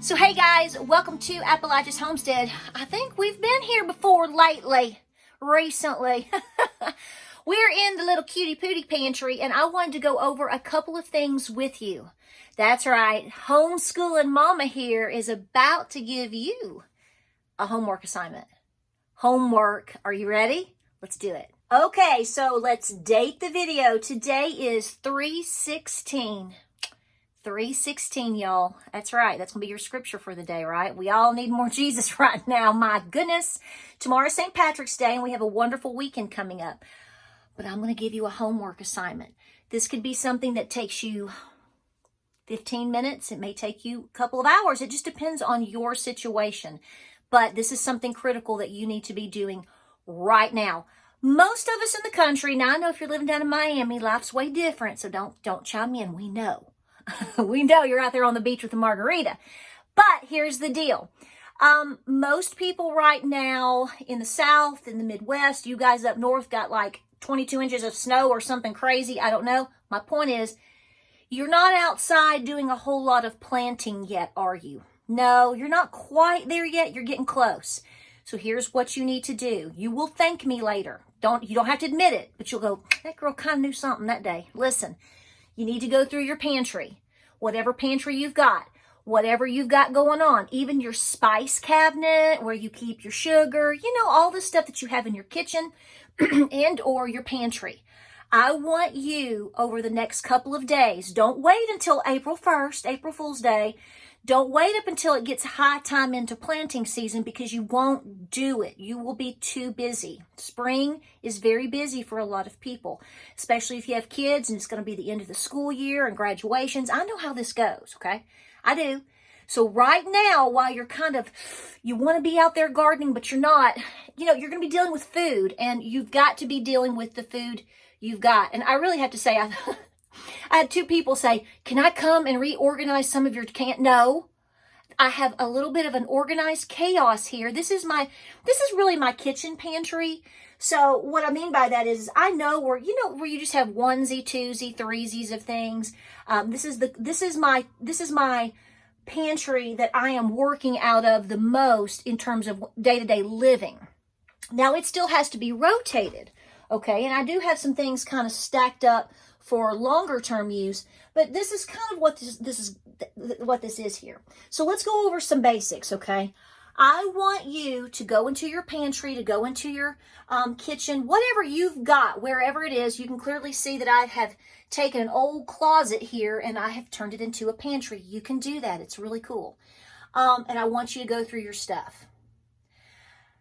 So hey guys, welcome to Appalachia's Homestead. I think we've been here before recently. We're in the little cutie pootie pantry and I wanted to go over a couple of things with you. That's right, homeschooling mama here is about to give you a homework assignment. Homework, are you ready? Let's do it. Okay, so let's date the video. Today is 3/16. 3/16, y'all. That's right. That's going to be your scripture for the day, right? We all need more Jesus right now. My goodness. Tomorrow's St. Patrick's Day, and we have a wonderful weekend coming up. But I'm going to give you a homework assignment. This could be something that takes you 15 minutes. It may take you a couple of hours. It just depends on your situation. But this is something critical that you need to be doing right now. Most of us in the country, now I know if you're living down in Miami, life's way different, so don't chime in. We know. We know you're out there on the beach with a margarita. But here's the deal. Most people right now in the South, in the Midwest, you guys up north got like 22 inches of snow or something crazy. I don't know. My point is, you're not outside doing a whole lot of planting yet, are you? No, you're not quite there yet. You're getting close. So here's what you need to do. You will thank me later. You don't have to admit it, but you'll go, that girl kind of knew something that day. Listen. You need to go through your pantry, whatever pantry you've got, whatever you've got going on, even your spice cabinet where you keep your sugar, all the stuff that you have in your kitchen and or your pantry. I want you over the next couple of days, don't wait until April 1st, April Fool's Day. Don't wait up until it gets high time into planting season because you won't do it. You will be too busy. Spring is very busy for a lot of people, especially if you have kids and it's going to be the end of the school year and graduations. I know how this goes, okay? I do. So right now, while you want to be out there gardening, but you're not, you're going to be dealing with food and you've got to be dealing with the food you've got. And I really have to say, I had two people say, can I come and reorganize some of your No, I have a little bit of an organized chaos here. This is really my kitchen pantry. So what I mean by that is I know where you just have onesie, twosie, threesies of things. This is my pantry that I am working out of the most in terms of day-to-day living. Now it still has to be rotated. Okay. And I do have some things kind of stacked up for longer term use, but this is kind of what this is here. So let's go over some basics, okay? I want you to go into your pantry, to go into your kitchen, whatever you've got, wherever it is. You can clearly see that I have taken an old closet here and I have turned it into a pantry. You can do that. It's really cool. And I want you to go through your stuff.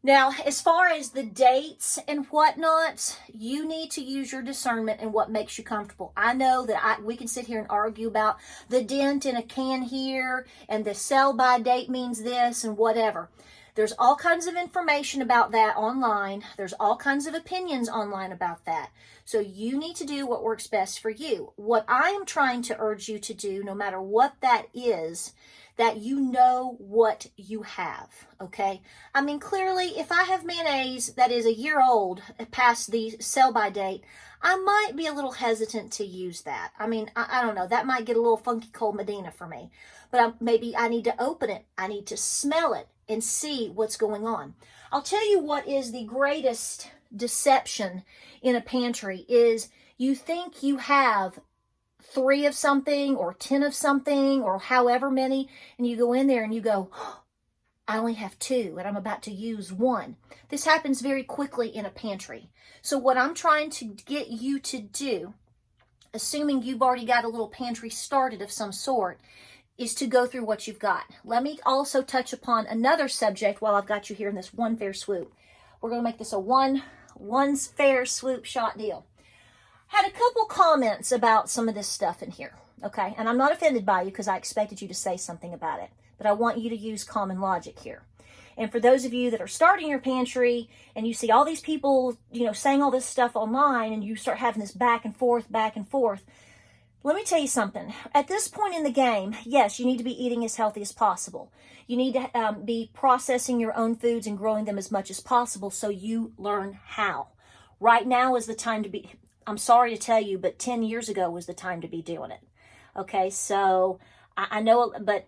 Now, as far as the dates and whatnot, you need to use your discernment and what makes you comfortable. I know that we can sit here and argue about the dent in a can here and the sell-by date means this and whatever. There's all kinds of information about that online. There's all kinds of opinions online about that. So you need to do what works best for you. What I am trying to urge you to do, no matter what that is, that you know what you have, okay? I mean, clearly, if I have mayonnaise that is a year old past the sell-by date, I might be a little hesitant to use that. I mean, I don't know. That might get a little funky cold Medina for me. But maybe I need to open it. I need to smell it and see what's going on. I'll tell you what is the greatest deception in a pantry is you think you have 3 of something or 10 of something or however many, and you go in there and you go, oh, I only have 2 and I'm about to use 1. This happens very quickly in a pantry. So what I'm trying to get you to do, assuming you've already got a little pantry started of some sort, is to go through what you've got. Let me also touch upon another subject while I've got you here in this one fair swoop. We're going to make this a one fair swoop shot deal. Had a couple comments about some of this stuff in here, okay? And I'm not offended by you because I expected you to say something about it, but I want you to use common logic here. And for those of you that are starting your pantry and you see all these people, saying all this stuff online and you start having this back and forth, let me tell you something. At this point in the game, yes, you need to be eating as healthy as possible. You need to be processing your own foods and growing them as much as possible so you learn how. Right now is the time to be... I'm sorry to tell you, but 10 years ago was the time to be doing it. Okay, so I know, but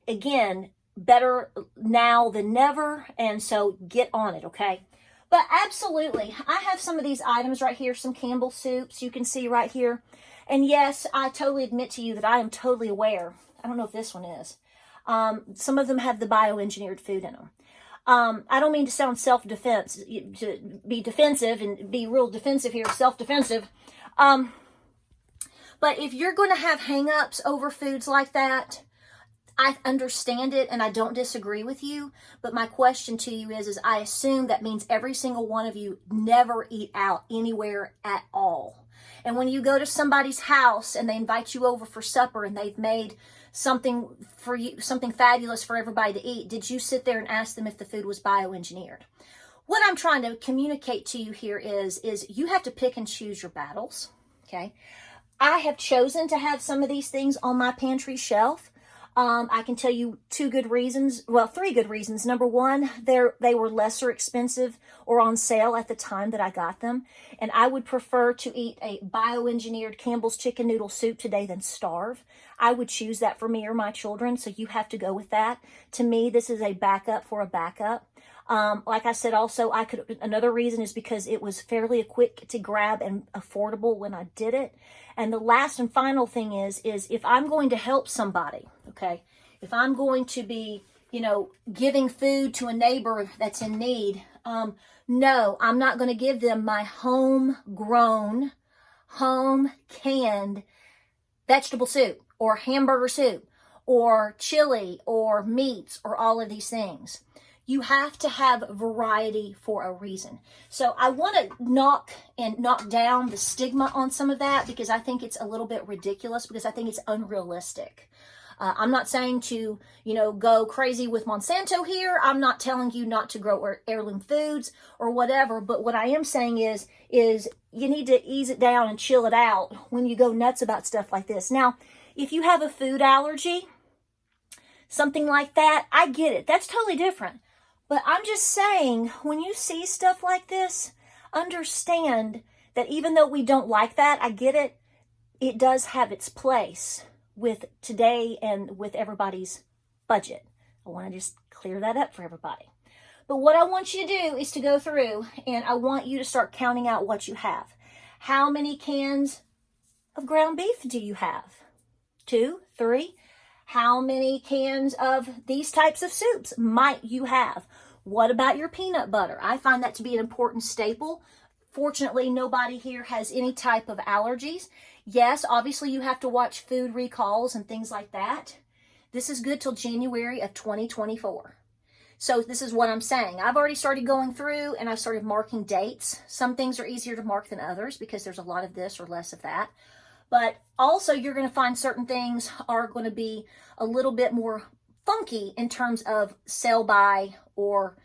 again, better now than never. And so get on it, okay? But absolutely, I have some of these items right here, some Campbell soups you can see right here. And yes, I totally admit to you that I am totally aware. I don't know if this one is. Some of them have the bioengineered food in them. I don't mean to sound self-defense, to be defensive and be real defensive here, self-defensive. But if you're going to have hang-ups over foods like that, I understand it and I don't disagree with you. But my question to you is I assume that means every single one of you never eat out anywhere at all. And when you go to somebody's house and they invite you over for supper and they've made something for you, something fabulous for everybody to eat, did you sit there and ask them if the food was bioengineered? What I'm trying to communicate to you here is you have to pick and choose your battles, okay? I have chosen to have some of these things on my pantry shelf. I can tell you three good reasons. Number one, they were lesser expensive or on sale at the time that I got them. And I would prefer to eat a bioengineered Campbell's chicken noodle soup today than starve. I would choose that for me or my children. So you have to go with that. To me, this is a backup for a backup. Like I said, also, another reason is because it was fairly quick to grab and affordable when I did it. And the last and final thing is if I'm going to help somebody, okay, if I'm going to be, giving food to a neighbor that's in need, no, I'm not going to give them my homegrown, home-canned vegetable soup or hamburger soup or chili or meats or all of these things. You have to have variety for a reason. So I want to knock down the stigma on some of that because I think it's a little bit ridiculous, because I think it's unrealistic. I'm not saying to, go crazy with Monsanto here. I'm not telling you not to grow heirloom foods or whatever. But what I am saying is you need to ease it down and chill it out when you go nuts about stuff like this. Now, if you have a food allergy, something like that, I get it. That's totally different. But I'm just saying, when you see stuff like this, understand that even though we don't like that, I get it, it does have its place with today and with everybody's budget. I want to just clear that up for everybody. But what I want you to do is to go through and I want you to start counting out what you have. How many cans of ground beef do you have? 2, 3? How many cans of these types of soups might you have? What about your peanut butter? I find that to be an important staple. Fortunately, nobody here has any type of allergies. Yes, obviously you have to watch food recalls and things like that. This is good till January of 2024. So this is what I'm saying. I've already started going through and I've started marking dates. Some things are easier to mark than others because there's a lot of this or less of that. But also you're going to find certain things are going to be a little bit more funky in terms of sell by or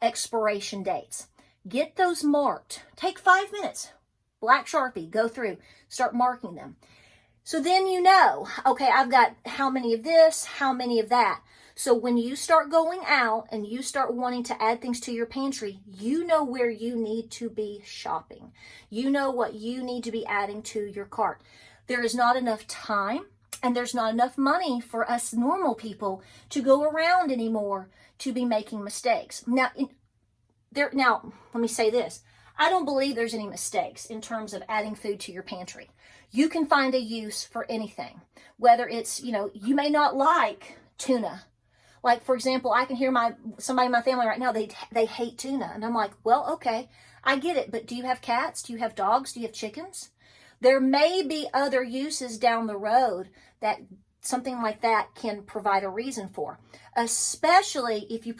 expiration dates. Get those marked. Take 5 minutes. Black Sharpie, go through, start marking them. So then okay, I've got how many of this, how many of that. So when you start going out and you start wanting to add things to your pantry, you know where you need to be shopping. You know what you need to be adding to your cart. There is not enough time and there's not enough money for us normal people to go around anymore to be making mistakes. Now, let me say this. I don't believe there's any mistakes in terms of adding food to your pantry. You can find a use for anything. Whether it's, you may not like tuna. Like, for example, I can hear somebody in my family right now, they hate tuna. And I'm like, well, okay, I get it. But do you have cats? Do you have dogs? Do you have chickens? There may be other uses down the road that something like that can provide a reason for. Especially if you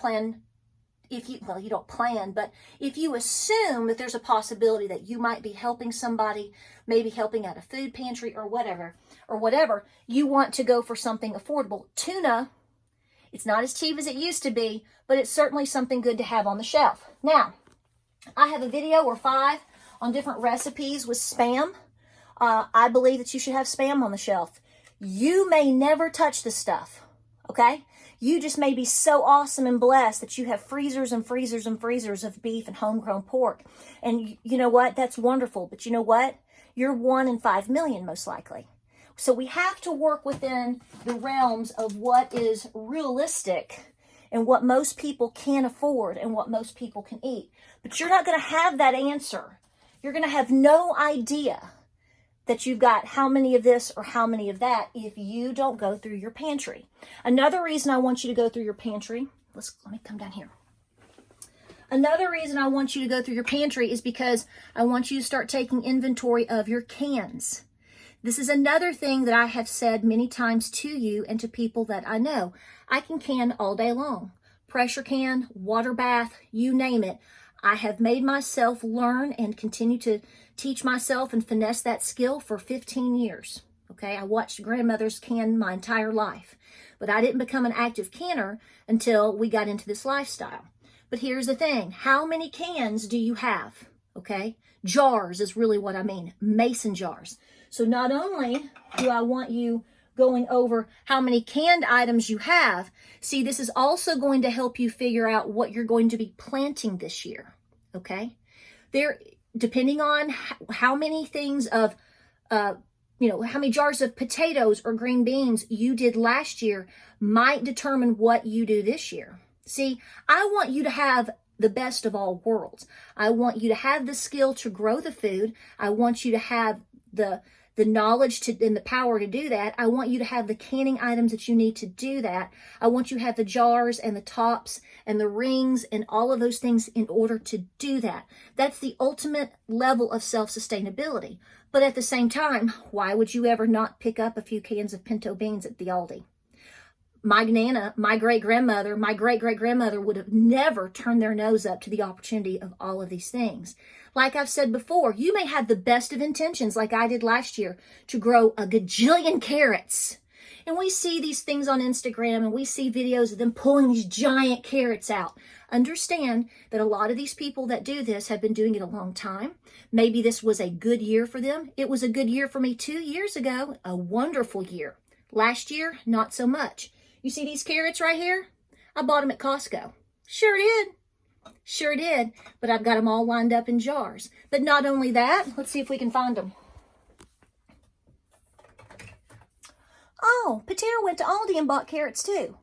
you don't plan, but if you assume that there's a possibility that you might be helping somebody, maybe helping out a food pantry or whatever, you want to go for something affordable. Tuna, it's not as cheap as it used to be, but it's certainly something good to have on the shelf. Now, I have a video or 5 on different recipes with Spam. I believe that you should have Spam on the shelf. You may never touch this stuff, okay? You just may be so awesome and blessed that you have freezers and freezers and freezers of beef and homegrown pork. And you know what? That's wonderful. But you know what? You're 1 in 5 million, most likely. So we have to work within the realms of what is realistic and what most people can afford and what most people can eat. But you're not going to have that answer. You're going to have no idea that you've got how many of this or how many of that if you don't go through your pantry. Another reason I want you to go through your pantry, let me come down here. Another reason I want you to go through your pantry is because I want you to start taking inventory of your cans. This is another thing that I have said many times to you and to people that I know. I can all day long. Pressure can, water bath, you name it. I have made myself learn and continue to teach myself and finesse that skill for 15 years. Okay, I watched grandmothers can my entire life, but I didn't become an active canner until we got into this lifestyle. But here's the thing, how many cans do you have? Okay, jars is really what I mean, mason jars. So not only do I want you going over how many canned items you have, see, this is also going to help you figure out what you're going to be planting this year, okay? Depending on how many things of, how many jars of potatoes or green beans you did last year might determine what you do this year. See, I want you to have the best of all worlds. I want you to have the skill to grow the food. I want you to have the knowledge and the power to do that. I want you to have the canning items that you need to do that. I want you to have the jars and the tops and the rings and all of those things in order to do that. That's the ultimate level of self-sustainability. But at the same time, why would you ever not pick up a few cans of pinto beans at the Aldi? My Nana, my great-grandmother would have never turned their nose up to the opportunity of all of these things. Like I've said before, you may have the best of intentions, like I did last year, to grow a gajillion carrots. And we see these things on Instagram and we see videos of them pulling these giant carrots out. Understand that a lot of these people that do this have been doing it a long time. Maybe this was a good year for them. It was a good year for me 2 years ago, a wonderful year. Last year, not so much. You see these carrots right here? I bought them at Costco. Sure did, but I've got them all lined up in jars. But not only that, let's see if we can find them. Oh, Patera went to Aldi and bought carrots too.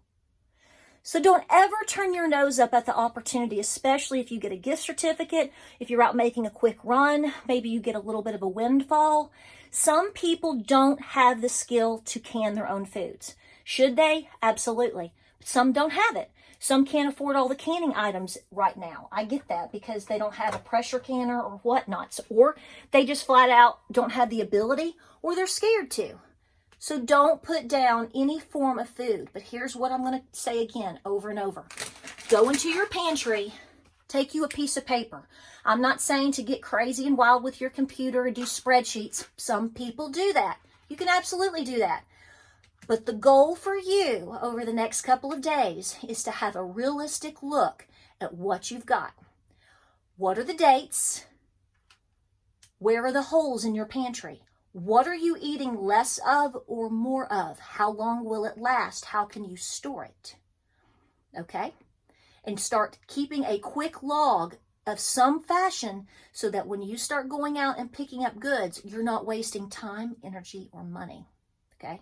So don't ever turn your nose up at the opportunity, especially if you get a gift certificate, if you're out making a quick run, maybe you get a little bit of a windfall. Some people don't have the skill to can their own foods. Should they? Absolutely. But some don't have it. Some can't afford all the canning items right now. I get that because they don't have a pressure canner or whatnot. Or they just flat out don't have the ability or they're scared to. So don't put down any form of food. But here's what I'm going to say again over and over. Go into your pantry. Take you a piece of paper. I'm not saying to get crazy and wild with your computer and do spreadsheets. Some people do that. You can absolutely do that. But the goal for you over the next couple of days is to have a realistic look at what you've got. What are the dates? Where are the holes in your pantry? What are you eating less of or more of? How long will it last? How can you store it? Okay? And start keeping a quick log of some fashion so that when you start going out and picking up goods, you're not wasting time, energy, or money. Okay?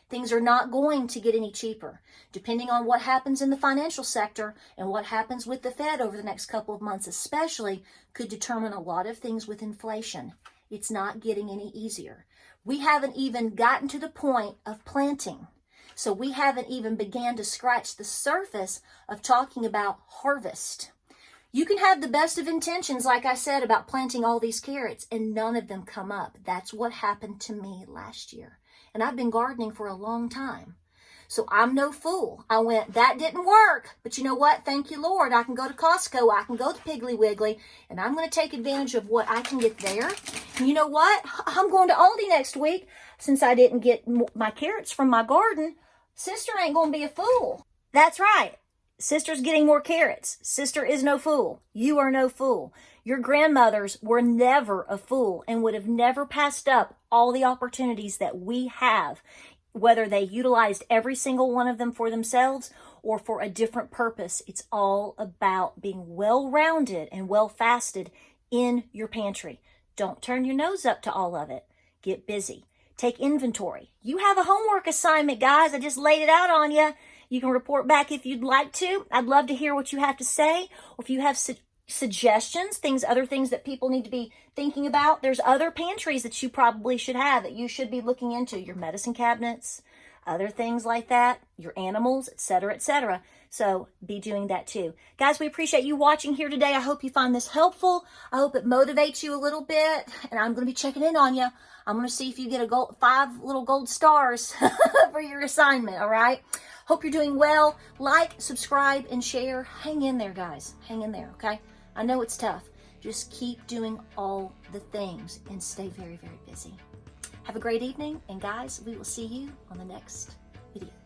Things are not going to get any cheaper. Depending on what happens in the financial sector and what happens with the Fed over the next couple of months especially could determine a lot of things with inflation. It's not getting any easier. We haven't even gotten to the point of planting. So we haven't even began to scratch the surface of talking about harvest. You can have the best of intentions, like I said, about planting all these carrots and none of them come up. That's what happened to me last year. And I've been gardening for a long time. So I'm no fool. I went, that didn't work. But you know what? Thank you, Lord. I can go to Costco. I can go to Piggly Wiggly. And I'm going to take advantage of what I can get there. And you know what? I'm going to Aldi next week. Since I didn't get my carrots from my garden, Sister ain't going to be a fool. That's right. Sister's getting more carrots. Sister is no fool. You are no fool. Your grandmothers were never a fool and would have never passed up all the opportunities that we have, whether they utilized every single one of them for themselves or for a different purpose. It's all about being well-rounded and well-fasted in your pantry. Don't turn your nose up to all of it. Get busy. Take inventory. You have a homework assignment, guys. I just laid it out on you. You can report back if you'd like to. I'd love to hear what you have to say. Or if you have suggestions, other things that people need to be thinking about. There's other pantries that you probably should have that you should be looking into. Your medicine cabinets, other things like that, your animals, etc., etc. So be doing that too. Guys, we appreciate you watching here today. I hope you find this helpful. I hope it motivates you a little bit. And I'm going to be checking in on you. I'm going to see if you get 5 little gold stars for your assignment, all right? Hope you're doing well. Like, subscribe, and share. Hang in there, guys. Hang in there, okay? I know it's tough. Just keep doing all the things and stay very, very busy. Have a great evening, and guys, we will see you on the next video.